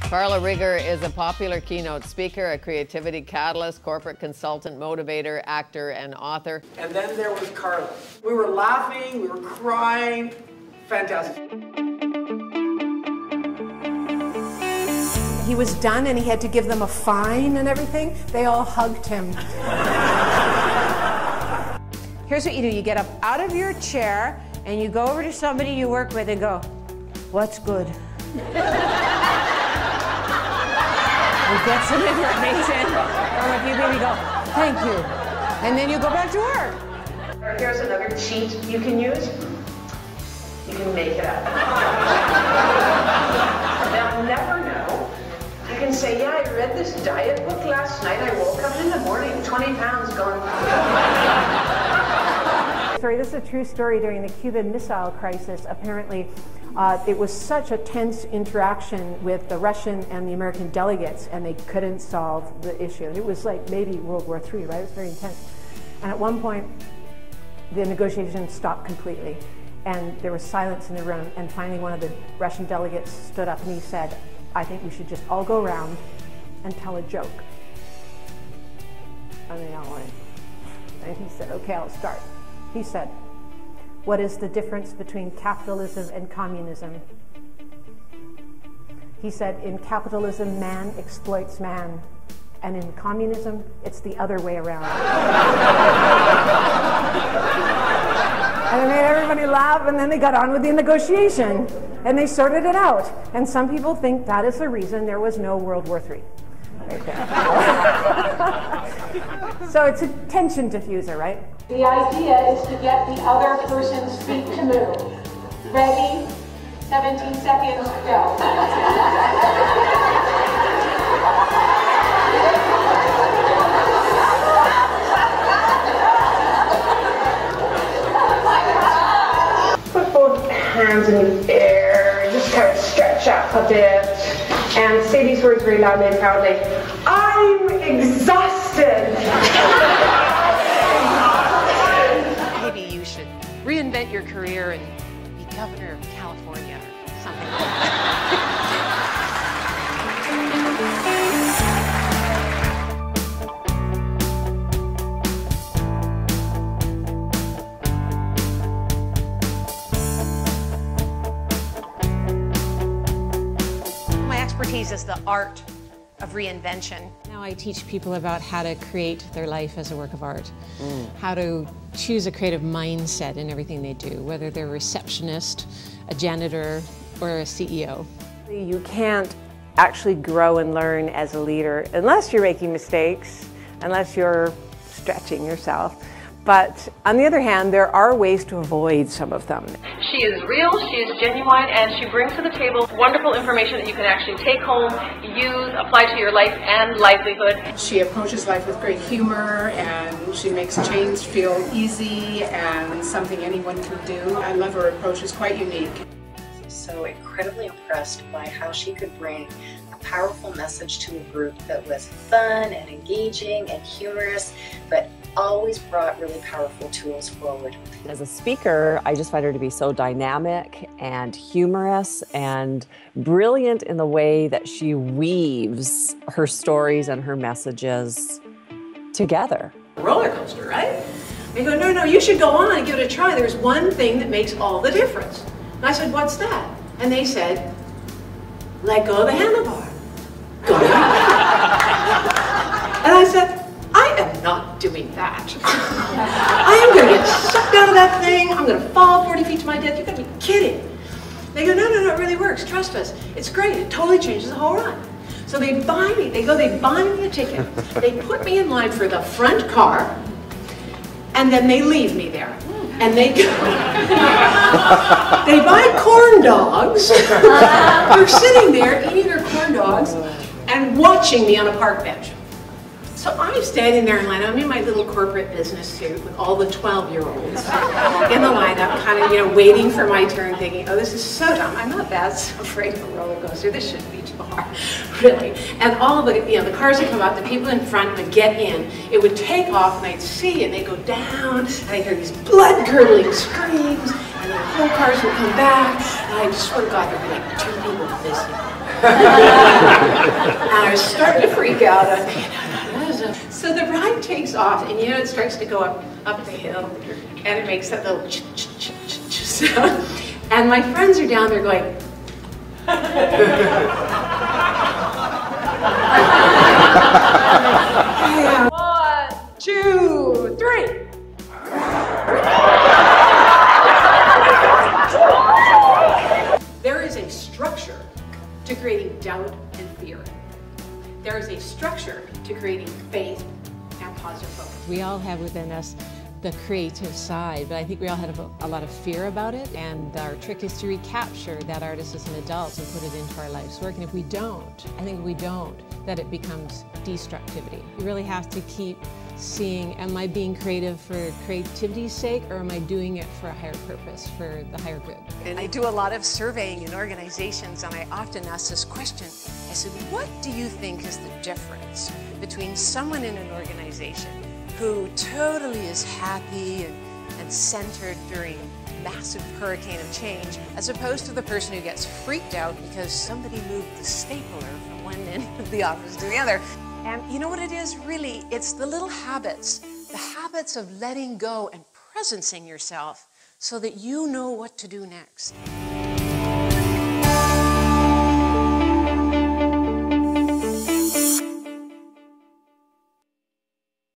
Carla Rieger is a popular keynote speaker, a creativity catalyst, corporate consultant, motivator, actor, and author. And then there was Carla. We were laughing, we were crying. Fantastic. He was done and he had to give them a fine and everything. They all hugged him. Here's what you do. You get up out of your chair and you go over to somebody you work with and go, "What's good?" You get some information from a few people, you go, "Thank you." And then you go back to work. Here's another cheat you can use. You can make it up. They'll never know. You can say, "Yeah, I read this diet book last night. I woke up in the morning, 20 pounds gone." Sorry, this is a true story. During the Cuban Missile Crisis, apparently it was such a tense interaction with the Russian and the American delegates, and they couldn't solve the issue. It was like maybe World War III, right? It was very intense. And at one point, the negotiations stopped completely, and there was silence in the room, and finally one of the Russian delegates stood up and he said, "I think we should just all go around and tell a joke." And they all went. And he said, "Okay, I'll start." He said, "What is the difference between capitalism and communism?" He said, "In capitalism, man exploits man, and in communism, it's the other way around." And it made everybody laugh, and then they got on with the negotiation, and they sorted it out. And some people think that is the reason there was no World War III. Right there. So it's a tension diffuser, right? The idea is to get the other person's feet to move. Ready? 17 seconds, go. Put both hands in the air, just kind of stretch up a bit, and say these words very loudly and proudly. "I'm exhausted." Maybe you should reinvent your career and be governor of California or something like that. My expertise is the art of reinvention. Now I teach people about how to create their life as a work of art, how to choose a creative mindset in everything they do, whether they're a receptionist, a janitor, or a CEO. You can't actually grow and learn as a leader unless you're making mistakes, unless you're stretching yourself. But on the other hand, there are ways to avoid some of them. She is real, she is genuine, and she brings to the table wonderful information that you can actually take home, use, apply to your life and livelihood. She approaches life with great humor, and she makes change feel easy and something anyone can do. I love her approach, it's quite unique. So incredibly impressed by how she could bring a powerful message to a group that was fun and engaging and humorous, but always brought really powerful tools forward. As a speaker, I just find her to be so dynamic and humorous and brilliant in the way that she weaves her stories and her messages together. Roller coaster, right? They go, "No, you should go on and give it a try. There's one thing that makes all the difference." And I said, "What's that?" And they said, "Let go of the handlebar." Go ahead. And I said, "I am not doing that. I am going to get sucked out of that thing. I'm going to fall 40 feet to my death. You've got to be kidding." They go, no, it really works. Trust us. It's great. It totally changes the whole run." So they buy me. They buy me a ticket. They put me in line for the front car, and then they leave me there. And they go, they buy corn dogs. They're sitting there eating their corn dogs and watching me on a park bench. So I'm standing there in line. I'm in my little corporate business suit with all the 12-year-olds in the lineup, kind of, waiting for my turn, thinking, "Oh, this is so dumb. I'm not that afraid of a roller coaster. This shouldn't be too hard, really." And all of the, the cars would come up, the people in front would get in, it would take off, and I'd see, and they'd go down, and I'd hear these blood-curdling screams, and the whole cars would come back, and I just swear to God, there'd be like 2 people missing. And I was starting to freak out. So the ride takes off, and it starts to go up the hill, and it makes that little sound. And my friends are down there going, 1, 2, 3. There is a structure to creating doubt and fear. There is a structure to creating faith and positive focus. We all have within us the creative side, but I think we all have a lot of fear about it, and our trick is to recapture that artist as an adult and put it into our life's work. And if we don't, that it becomes destructivity. You really have to keep seeing, am I being creative for creativity's sake, or am I doing it for a higher purpose, for the higher good? And I do a lot of surveying in organizations, and I often ask this question. I said, what do you think is the difference between someone in an organization who totally is happy and centered during a massive hurricane of change, as opposed to the person who gets freaked out because somebody moved the stapler from one end of the office to the other? And you know what it is, really? It's the little habits, the habits of letting go and presencing yourself so that you know what to do next.